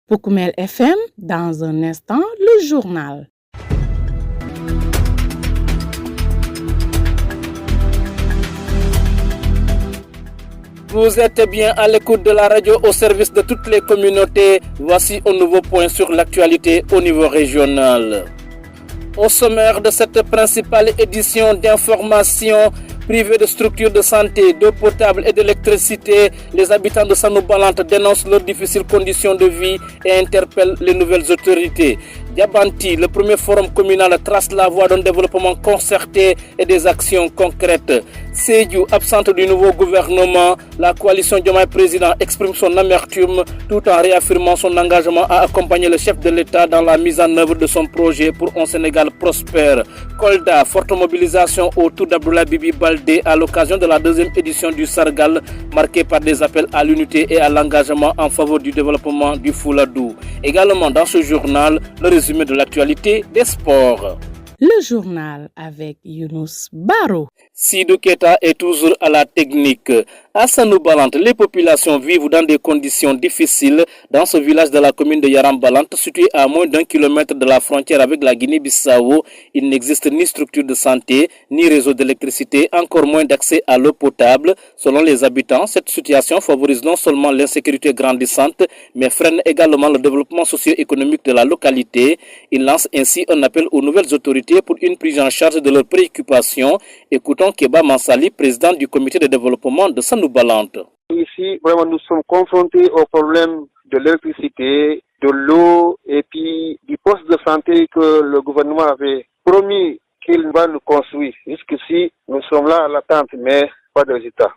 Pour Koumel FM, dans un instant, le journal. Vous êtes bien à l'écoute de la radio au service de toutes les communautés. Voici un nouveau point sur l'actualité au niveau régional. Au sommaire de cette principale édition d'information, privés de structures de santé, d'eau potable et d'électricité, les habitants de Sanobalante dénoncent leurs difficiles conditions de vie et interpellent les nouvelles autorités. Diabanti, le premier forum communal, trace la voie d'un développement concerté et des actions concrètes. Sédiou, absente du nouveau gouvernement, la coalition Diomaye Président exprime son amertume tout en réaffirmant son engagement à accompagner le chef de l'État dans la mise en œuvre de son projet pour un Sénégal prospère. Kolda, forte mobilisation autour d'Abdoulaye Bibi Baldé à l'occasion de la deuxième édition du Sargal, marquée par des appels à l'unité et à l'engagement en faveur du développement du Fouladou. Également dans ce journal, le résumé de l'actualité des sports. Le journal avec Younous Baro. Sidou Keita est toujours à la technique. À Sanobalante, les populations vivent dans des conditions difficiles dans ce village de la commune de Yarambalante, situé à moins d'1 kilomètre de la frontière avec la Guinée-Bissau. Il n'existe ni structure de santé, ni réseau d'électricité, encore moins d'accès à l'eau potable. Selon les habitants, cette situation favorise non seulement l'insécurité grandissante, mais freine également le développement socio-économique de la localité. Il lance ainsi un appel aux nouvelles autorités pour une prise en charge de leurs préoccupations. Écoutons Keba Mansali, président du comité de développement de Sanobalante. Ici, vraiment, nous sommes confrontés au problème de l'électricité, de l'eau et puis du poste de santé que le gouvernement avait promis qu'il va nous construire. Jusqu'ici, nous sommes là à l'attente, mais pas de résultat.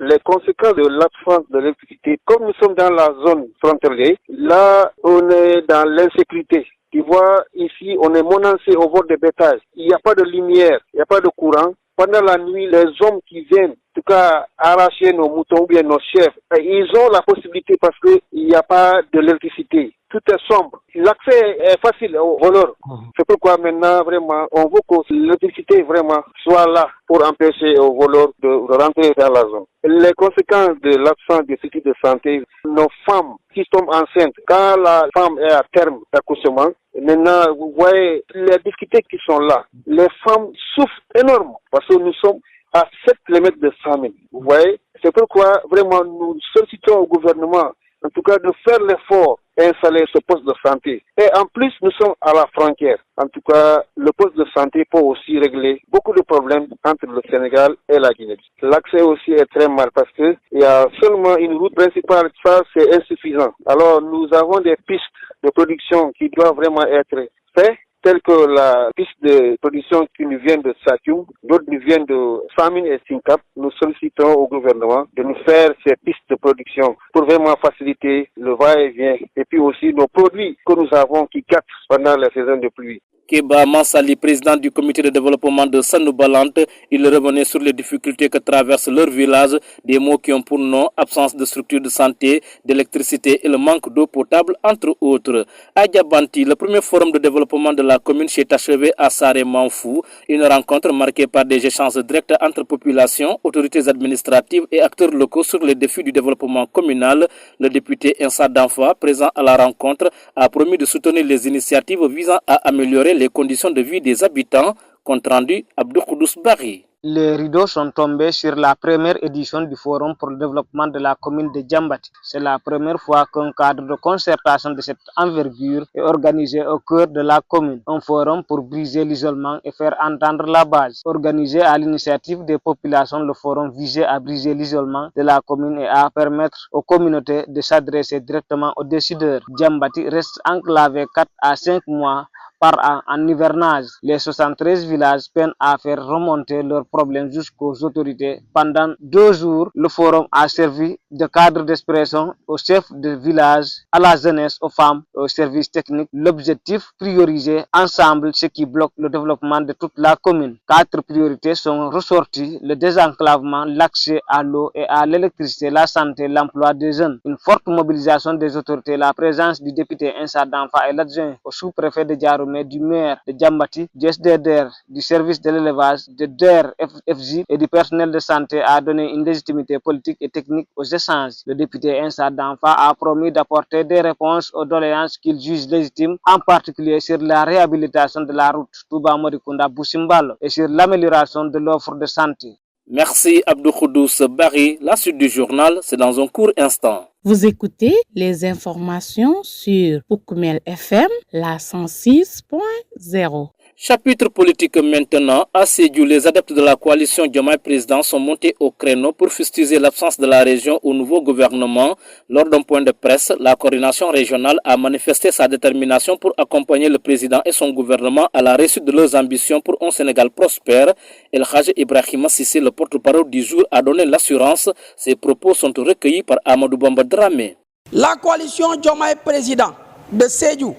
Les conséquences de l'absence de l'électricité, comme nous sommes dans la zone frontalière, là, on est dans l'insécurité. Tu vois, ici, on est menacé au bord des bétails. Il n'y a pas de lumière, il n'y a pas de courant. Pendant la nuit, les hommes qui viennent, en tout cas, arracher nos moutons ou bien nos chefs, ils ont la possibilité parce qu'il n'y a pas de l'électricité. Tout est sombre. L'accès est facile aux voleurs. C'est pourquoi maintenant, vraiment, on veut que l'électricité vraiment soit là pour empêcher aux voleurs de rentrer dans la zone. Les conséquences de l'absence de sécurité de santé, nos femmes qui tombent enceintes, quand la femme est à terme d'accouchement, maintenant, vous voyez les difficultés qui sont là. Les femmes souffrent énormément parce que nous sommes à 7 km de famine. Vous voyez, c'est pourquoi vraiment nous sollicitons au gouvernement, en tout cas, de faire l'effort d'installer ce poste de santé. Et en plus, nous sommes à la frontière. En tout cas, le poste de santé peut aussi régler beaucoup de problèmes entre le Sénégal et la Guinée. L'accès aussi est très mal parce qu'il y a seulement une route principale. Ça, c'est insuffisant. Alors, nous avons des pistes de production qui doivent vraiment être faites, telles que la piste de production qui nous vient de Sakiou, d'autres nous viennent de Samine et Sinkap. Nous sollicitons au gouvernement de nous faire ces pistes de production pour vraiment faciliter le va-et-vient et puis aussi nos produits que nous avons qui captent pendant la saison de pluie. Keba Mansali, président du comité de développement de Sanobalante, il revenait sur les difficultés que traverse leur village, des mots qui ont pour nom absence de structure de santé, d'électricité et le manque d'eau potable, entre autres. À Diabanti, le premier forum de développement de la commune s'est achevé à Saré-Manfou, une rencontre marquée par des échanges directs entre populations, autorités administratives et acteurs locaux sur les défis du développement communal. Le député Insa Danfa, présent à la rencontre, a promis de soutenir les initiatives visant à améliorer les conditions de vie des habitants. Compte rendu Abdou Koudous Bari. Les rideaux sont tombés sur la première édition du Forum pour le développement de la commune de Diambati. C'est la première fois qu'un cadre de concertation de cette envergure est organisé au cœur de la commune. Un forum pour briser l'isolement et faire entendre la base. Organisé à l'initiative des populations, le forum visait à briser l'isolement de la commune et à permettre aux communautés de s'adresser directement aux décideurs. Diambati reste enclavé 4 à 5 mois par en hivernage. Les 73 villages peinent à faire remonter leurs problèmes jusqu'aux autorités. Pendant 2 jours, le forum a servi de cadre d'expression aux chefs de village, à la jeunesse, aux femmes, aux services techniques. L'objectif, prioriser ensemble ce qui bloque le développement de toute la commune. 4 priorités sont ressorties: le désenclavement, l'accès à l'eau et à l'électricité, la santé, l'emploi des jeunes. Une forte mobilisation des autorités, la présence du député Insa Danfa et l'adjoint au sous-préfet de Diaroumé, du maire de Djambati, du SDDR, du service de l'élevage, de DER FJ et du personnel de santé a donné une légitimité politique et technique aux échanges. Le député Insa Danfa a promis d'apporter des réponses aux doléances qu'il juge légitimes, en particulier sur la réhabilitation de la route Touba-Morikunda-Boussimbalo et sur l'amélioration de l'offre de santé. Merci Abdou Khoudous Barry. La suite du journal, c'est dans un court instant. Vous écoutez les informations sur Poukoumel FM, la 106.0. Chapitre politique maintenant. À Sédhiou, les adeptes de la coalition Diomaye Président sont montés au créneau pour fustiger l'absence de la région au nouveau gouvernement. Lors d'un point de presse, la coordination régionale a manifesté sa détermination pour accompagner le président et son gouvernement à la réussite de leurs ambitions pour un Sénégal prospère. El Hadj Ibrahima Cissé, le porte-parole du jour, a donné l'assurance. Ses propos sont recueillis par Amadou Bamba Dramé. La coalition Diomaye Président de Sédhiou,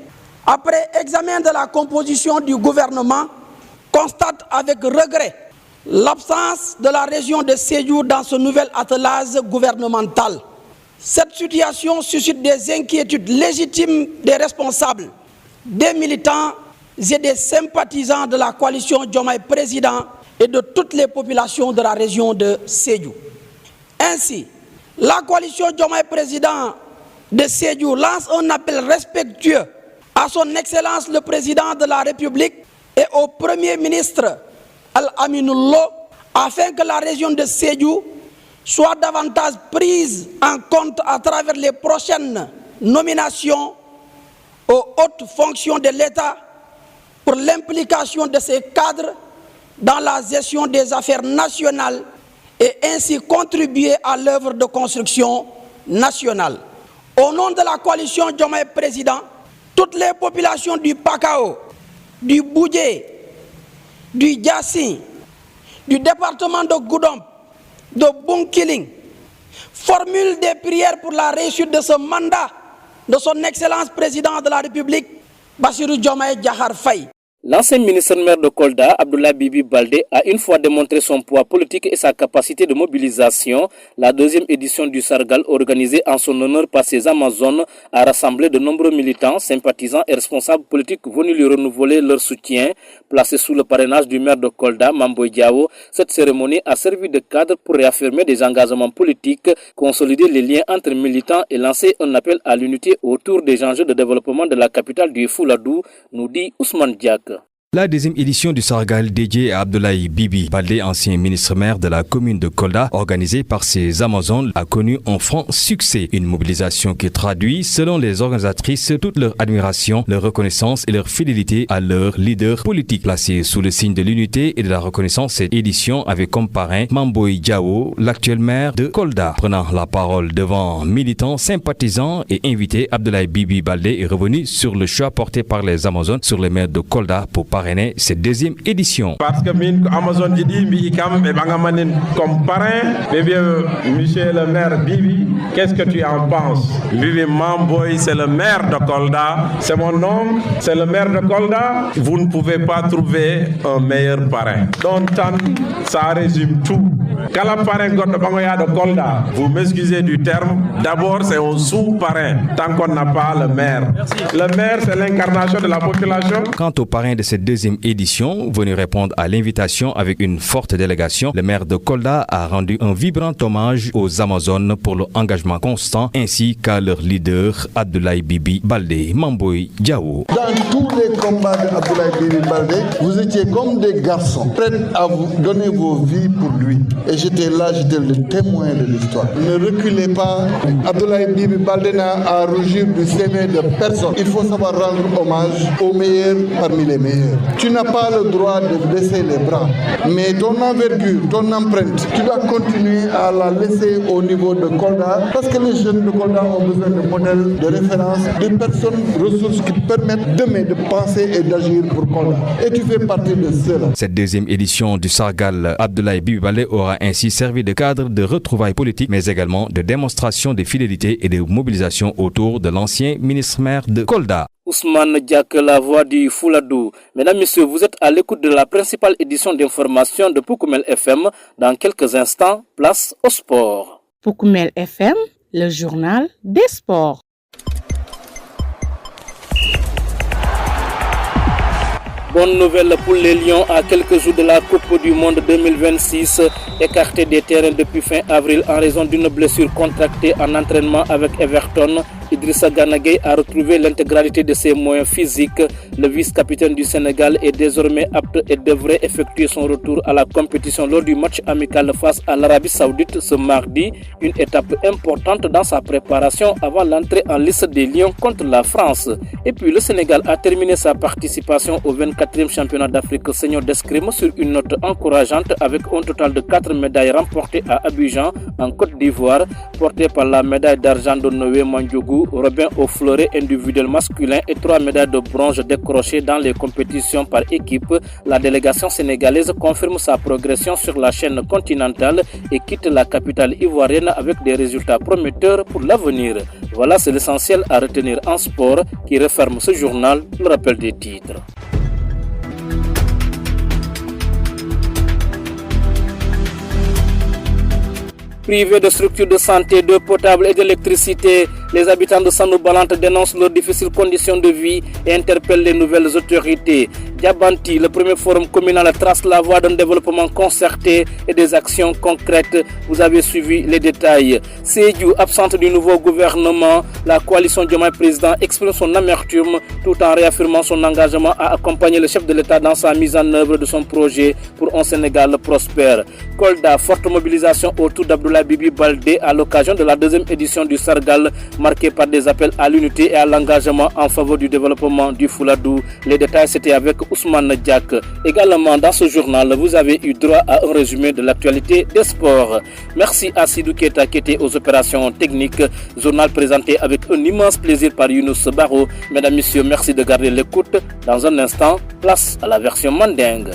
après examen de la composition du gouvernement, constate avec regret l'absence de la région de Sédhiou dans ce nouvel attelage gouvernemental. Cette situation suscite des inquiétudes légitimes des responsables, des militants et des sympathisants de la coalition Diomaye Président et de toutes les populations de la région de Sédhiou. Ainsi, la coalition Diomaye Président de Sédhiou lance un appel respectueux à son Excellence le Président de la République et au Premier ministre Al-Aminou Lo afin que la région de Sédhiou soit davantage prise en compte à travers les prochaines nominations aux hautes fonctions de l'État pour l'implication de ces cadres dans la gestion des affaires nationales et ainsi contribuer à l'œuvre de construction nationale. Au nom de la coalition Diomaye Président, toutes les populations du Pakao, du Boudjé, du Djassin, du département de Goudomp, de Bunkiling, formulent des prières pour la réussite de ce mandat de son Excellence Président de la République, Bassirou Diomaye Diakhar Faye. L'ancien ministre-maire de Kolda, Abdoulaye Bibi Baldé, a une fois démontré son poids politique et sa capacité de mobilisation. La 2e édition du Sargal, organisée en son honneur par ses Amazones, a rassemblé de nombreux militants, sympathisants et responsables politiques venus lui renouveler leur soutien. Placé sous le parrainage du maire de Kolda, Mamboy Diao, cette cérémonie a servi de cadre pour réaffirmer des engagements politiques, consolider les liens entre militants et lancer un appel à l'unité autour des enjeux de développement de la capitale du Fouladou, nous dit Ousmane Diak. La 2e édition du Sargal dédiée à Abdoulaye Bibi Baldé, ancien ministre-maire de la commune de Kolda, organisée par ses Amazones, a connu un franc succès. Une mobilisation qui traduit, selon les organisatrices, toute leur admiration, leur reconnaissance et leur fidélité à leur leader politique. Placé sous le signe de l'unité et de la reconnaissance, cette édition avait comme parrain Mamboy Diao, l'actuel maire de Kolda. Prenant la parole devant militants, sympathisants et invités, Abdoulaye Bibi Baldé est revenu sur le choix porté par les Amazones sur le maire de Kolda pour parrainer cette 2e édition. Parce que Amazon dit comme parrain, monsieur le maire Bibi, qu'est-ce que tu en penses? Bibi Mamboy, c'est le maire de Kolda, c'est mon nom, c'est le maire de Kolda. Vous ne pouvez pas trouver un meilleur parrain. Donc ça résume tout. Quand le parrain de Kolda, vous m'excusez du terme, d'abord c'est un sous-parrain, tant qu'on n'a pas le maire. Merci. Le maire, c'est l'incarnation de la population. Quant au parrain de cette 2e édition, venu répondre à l'invitation avec une forte délégation, le maire de Kolda a rendu un vibrant hommage aux Amazones pour leur engagement constant ainsi qu'à leur leader Abdoulaye Bibi Baldé, Mamboy Diao. Dans tous les combats d'Abdoulaye Bibi Baldé, vous étiez comme des garçons, prêts à vous donner vos vies pour lui. et j'étais là, j'étais le témoin de l'histoire. Ne reculez pas. Abdoulaye Bibi Baldé n'a à rougir du CV de personne. Il faut savoir rendre hommage aux meilleurs parmi les meilleurs. Tu n'as pas le droit de baisser les bras, mais ton envergure, ton empreinte, tu dois continuer à la laisser au niveau de Kolda, parce que les jeunes de Kolda ont besoin de modèles, de références, de personnes ressources qui permettent demain de penser et d'agir pour Kolda. Et tu fais partie de cela. Cette deuxième édition du Sargal Abdoulaye Bibi Baldé aura ainsi servi de cadre de retrouvailles politiques, mais également de démonstration de fidélité et de mobilisation autour de l'ancien ministre-maire de Kolda. Ousmane Diak, la voix du Fouladou. Mesdames, Messieurs, vous êtes à l'écoute de la principale édition d'information de Poukoumel FM. Dans quelques instants, place au sport. Poukoumel FM, le journal des sports. Bonne nouvelle pour les Lions à quelques jours de la Coupe du Monde 2026, écartés des terrains depuis fin avril en raison d'une blessure contractée en entraînement avec Everton. Idrissa Gana Gueye a retrouvé l'intégralité de ses moyens physiques. Le vice-capitaine du Sénégal est désormais apte et devrait effectuer son retour à la compétition lors du match amical face à l'Arabie Saoudite ce mardi. Une étape importante dans sa préparation avant l'entrée en liste des Lions contre la France. Et puis le Sénégal a terminé sa participation au 24e championnat d'Afrique senior d'escrime sur une note encourageante avec un total de 4 médailles remportées à Abidjan en Côte d'Ivoire, portées par la médaille d'argent de Noé Mandiougou, Robin Ofloré individuel masculin et 3 médailles de bronze décrochées dans les compétitions par équipe. La délégation sénégalaise confirme sa progression sur la chaîne continentale et quitte la capitale ivoirienne avec des résultats prometteurs pour l'avenir. Voilà, c'est l'essentiel à retenir en sport qui referme ce journal. Le rappel des titres. Privés de structures de santé, d'eau potable et d'électricité, les habitants de Sanobalante dénoncent leurs difficiles conditions de vie et interpellent les nouvelles autorités. Diabanti, le premier forum communal, trace la voie d'un développement concerté et des actions concrètes. Vous avez suivi les détails. Sédhiou, absente du nouveau gouvernement, la coalition Diomaye Président exprime son amertume tout en réaffirmant son engagement à accompagner le chef de l'État dans sa mise en œuvre de son projet pour un Sénégal prospère. Kolda, forte mobilisation autour d'Abdoulaye Bibi Baldé à l'occasion de la deuxième édition du Sargal, marquée par des appels à l'unité et à l'engagement en faveur du développement du Fouladou. Les détails, c'était avec Ousmane Diak. Également, dans ce journal, vous avez eu droit à un résumé de l'actualité des sports. Merci à Sidou Keita qui était aux opérations techniques. Journal présenté avec un immense plaisir par Younous Baro. Mesdames, Messieurs, merci de garder l'écoute. Dans un instant, place à la version mandingue.